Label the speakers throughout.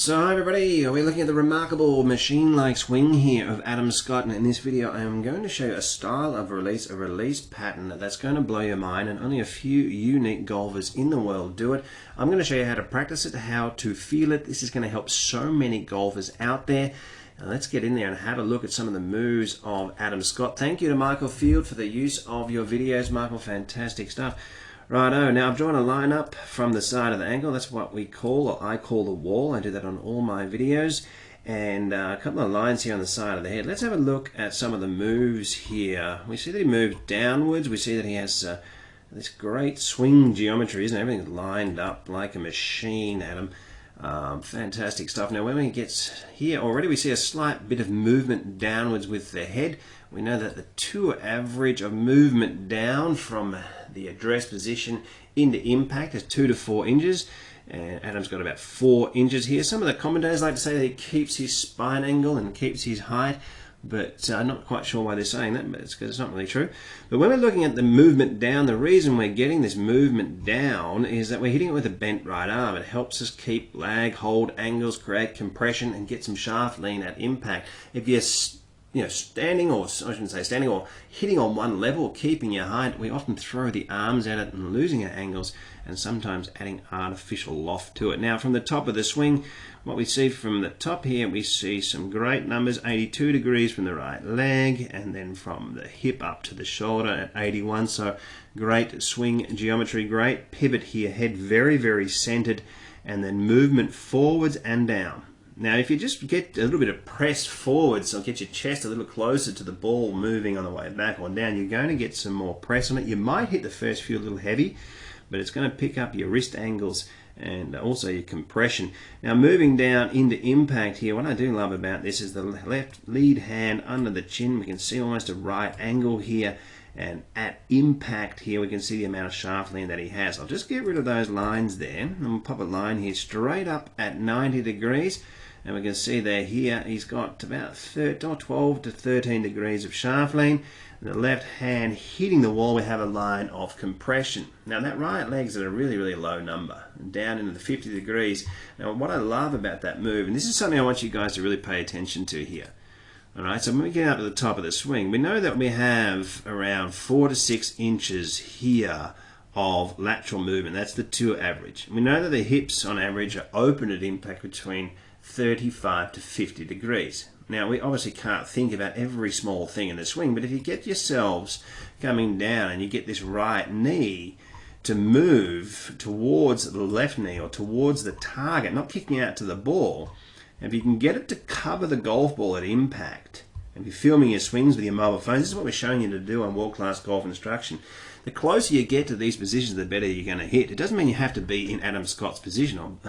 Speaker 1: So hi everybody, we're looking at the remarkable machine-like swing here of Adam Scott, and in this video I am going to show you a style of release, a release pattern that's going to blow your mind, and only a few unique golfers in the world do it. I'm going to show you how to practice it, how to feel it. This is going to help so many golfers out there. Now let's get in there and have a look at some of the moves of Adam Scott. Thank you to Michael Field for the use of your videos. Michael, fantastic stuff. Righto, now I've drawn a line up from the side of the angle. That's what we call, or I call, the wall. I do that on all my videos. And a couple of lines here on the side of the head. Let's have a look at some of the moves here. We see that he moves downwards. We see that he has this great swing geometry, isn't it? Everything's lined up like a machine, Adam. Fantastic stuff. Now when we get here already, we see a slight bit of movement downwards with the head. We know that the tour average of movement down from the address position into impact is 2 to 4 inches. And Adam's got about 4 inches here. Some of the commentators like to say that he keeps his spine angle and keeps his height, but I'm not quite sure why they're saying that, but it's because it's not really true. But when we're looking at the movement down, the reason we're getting this movement down is that we're hitting it with a bent right arm. It helps us keep lag, hold angles, create compression, and get some shaft lean at impact. If you're standing, or I shouldn't say standing, or hitting on one level, keeping your height, we often throw the arms at it and losing our angles, and sometimes adding artificial loft to it. Now from the top of the swing, what we see from the top here, we see some great numbers, 82 degrees from the right leg, and then from the hip up to the shoulder at 81. So great swing geometry, great pivot here, head very, very centered, and then movement forwards and down. Now if you just get a little bit of press forward, so get your chest a little closer to the ball moving on the way back or down, you're going to get some more press on it. You might hit the first few a little heavy, but it's going to pick up your wrist angles and also your compression. Now moving down into impact here, what I do love about this is the left lead hand under the chin. We can see almost a right angle here, and at impact here we can see the amount of shaft lean that he has. I'll just get rid of those lines there, and we'll pop a line here straight up at 90 degrees. And we can see there here he's got about 12 to 13 degrees of shaft lean. The left hand hitting the wall, we have a line of compression. Now that right leg's at a really, really low number, down into the 50 degrees. Now what I love about that move, and this is something I want you guys to really pay attention to here. Alright, so when we get up to the top of the swing, we know that we have around 4 to 6 inches here of lateral movement. That's the tour average. We know that the hips on average are open at impact between 35 to 50 degrees. Now we obviously can't think about every small thing in the swing, but if you get yourselves coming down and you get this right knee to move towards the left knee or towards the target, not kicking out to the ball, if you can get it to cover the golf ball at impact, and if you're filming your swings with your mobile phones, this is what we're showing you to do on World Class Golf Instruction. The closer you get to these positions, the better you're going to hit. It doesn't mean you have to be in Adam Scott's position,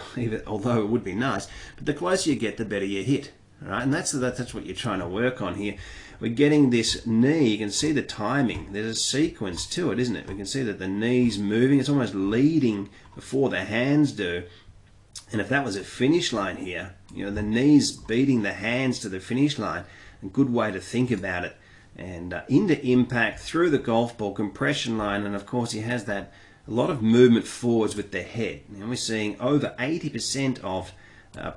Speaker 1: although it would be nice, but the closer you get, the better you hit. All right? And that's what you're trying to work on here. We're getting this knee, you can see the timing. There's a sequence to it, isn't it? We can see that the knee's moving. It's almost leading before the hands do. And if that was a finish line here, you know, the knees beating the hands to the finish line, a good way to think about it. And into impact through the golf ball, compression line, and of course he has that a lot of movement forwards with the head. And we're seeing over 80% of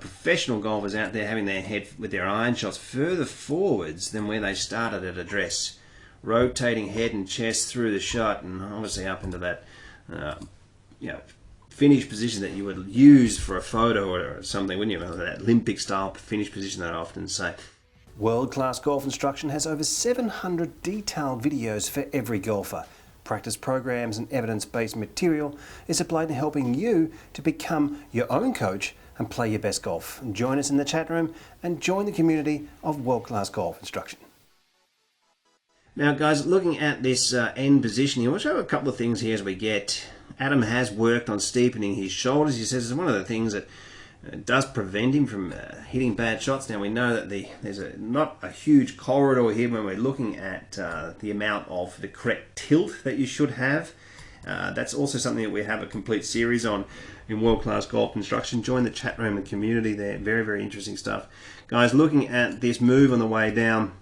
Speaker 1: professional golfers out there having their head with their iron shots further forwards than where they started at address. Rotating head and chest through the shot, and obviously up into that finish position that you would use for a photo or something, wouldn't you? That Olympic style finish position that I often say. World Class Golf Instruction has over 700 detailed videos for every golfer. Practice programs and evidence-based material is applied in helping you to become your own coach and play your best golf. Join us in the chat room and join the community of World Class Golf Instruction. Now guys, looking at this end position here, we'll show a couple of things here as we get. Adam has worked on steepening his shoulders. He says it's one of the things that does prevent him from hitting bad shots. Now we know that there's not a huge corridor here when we're looking at the amount of the correct tilt that you should have. That's also something that we have a complete series on in World Class Golf Instruction. Join the chat room and community there. Very, very interesting stuff. Guys, looking at this move on the way down,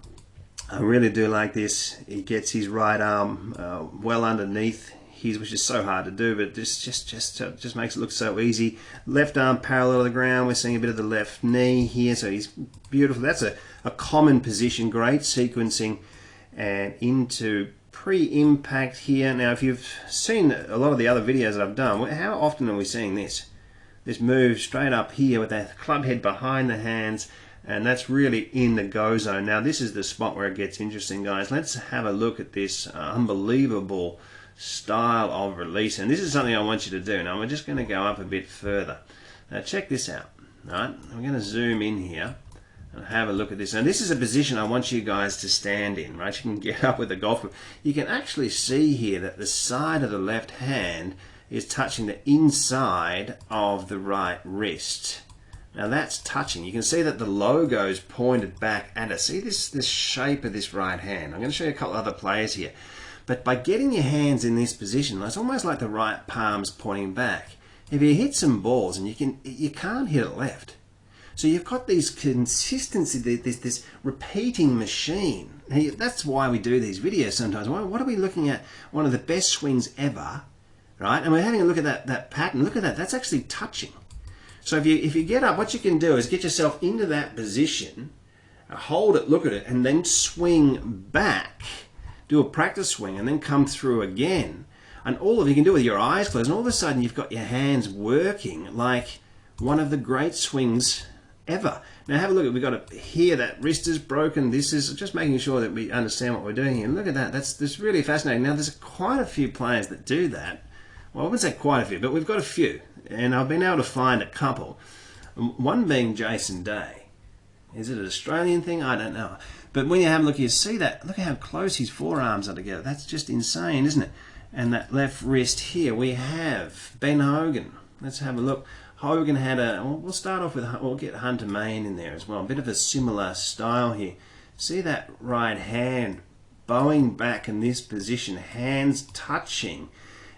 Speaker 1: I really do like this. He gets his right arm well underneath his, which is so hard to do, but this just makes it look so easy. Left arm parallel to the ground. We're seeing a bit of the left knee here, so he's beautiful. That's a common position, great sequencing, and into pre-impact here. Now, if you've seen a lot of the other videos that I've done, how often are we seeing this? This move straight up here with that club head behind the hands, and that's really in the go zone. Now, this is the spot where it gets interesting, guys. Let's have a look at this unbelievable style of release, and this is something I want you to do. Now, we're just going to go up a bit further. Now, check this out. All right, I'm going to zoom in here and have a look at this. And this is a position I want you guys to stand in, right? You can get up with the golf club. You can actually see here that the side of the left hand is touching the inside of the right wrist. Now that's touching. You can see that the logo is pointed back at us. See this shape of this right hand. I'm going to show you a couple other players here. But by getting your hands in this position, it's almost like the right palm's pointing back. If you hit some balls and you can't hit it left. So you've got these consistency, this repeating machine. That's why we do these videos sometimes. What are we looking at? One of the best swings ever, right? And we're having a look at that pattern. Look at that. That's actually touching. So if you get up, what you can do is get yourself into that position, hold it, look at it, and then swing back. Do a practice swing and then come through again. And all of you can do it with your eyes closed, and all of a sudden you've got your hands working like one of the great swings ever. Now have a look. We've got to here, that wrist is broken. This is just making sure that we understand what we're doing here. Look at that. That's really fascinating. Now there's quite a few players that do that. Well, I wouldn't say quite a few, but we've got a few. And I've been able to find a couple. One being Jason Day. Is it an Australian thing? I don't know. But when you have a look, you see that. Look how close his forearms are together. That's just insane, isn't it? And that left wrist here, we have Ben Hogan. Let's have a look. Hogan had we'll start off with, we'll get Hunter Mahan in there as well. A bit of a similar style here. See that right hand bowing back in this position, hands touching.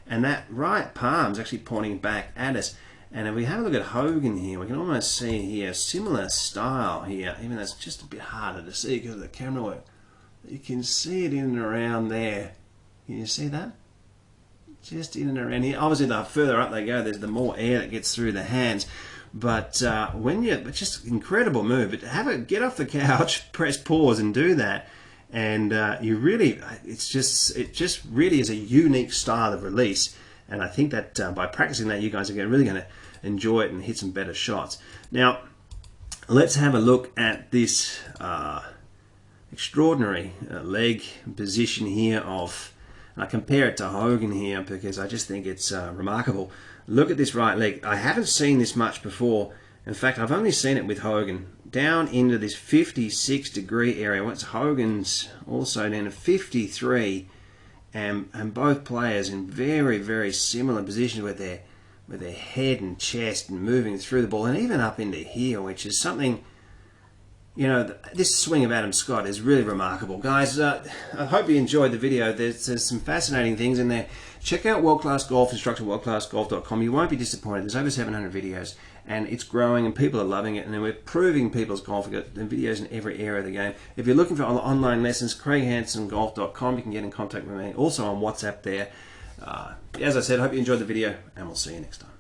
Speaker 1: And that right palm's actually pointing back at us. And if we have a look at Hogan here, we can almost see here a similar style here, even though it's just a bit harder to see because of the camera work. You can see it in and around there. Can you see that? Just in and around here. Obviously, the further up they go, there's the more air that gets through the hands. But it's just an incredible move. But get off the couch, press pause, and do that. And you really, it just really is a unique style of release. And I think that by practicing that, you guys are really going to enjoy it and hit some better shots. Now, let's have a look at this extraordinary leg position here of. I compare it to Hogan here because I just think it's remarkable. Look at this right leg. I haven't seen this much before. In fact, I've only seen it with Hogan. Down into this 56-degree area. What's Hogan's also down to 53, and both players in very, very similar positions with their head and chest and moving through the ball, and even up into here, which is something. You know, this swing of Adam Scott is really remarkable. Guys, I hope you enjoyed the video. There's some fascinating things in there. Check out World Class Golf Instructor, worldclassgolf.com. You won't be disappointed. There's over 700 videos, and it's growing, and people are loving it, and we're proving people's golf. We've got videos in every area of the game. If you're looking for online lessons, CraigHansonGolf.com. You can get in contact with me. Also on WhatsApp there. As I said, I hope you enjoyed the video, and we'll see you next time.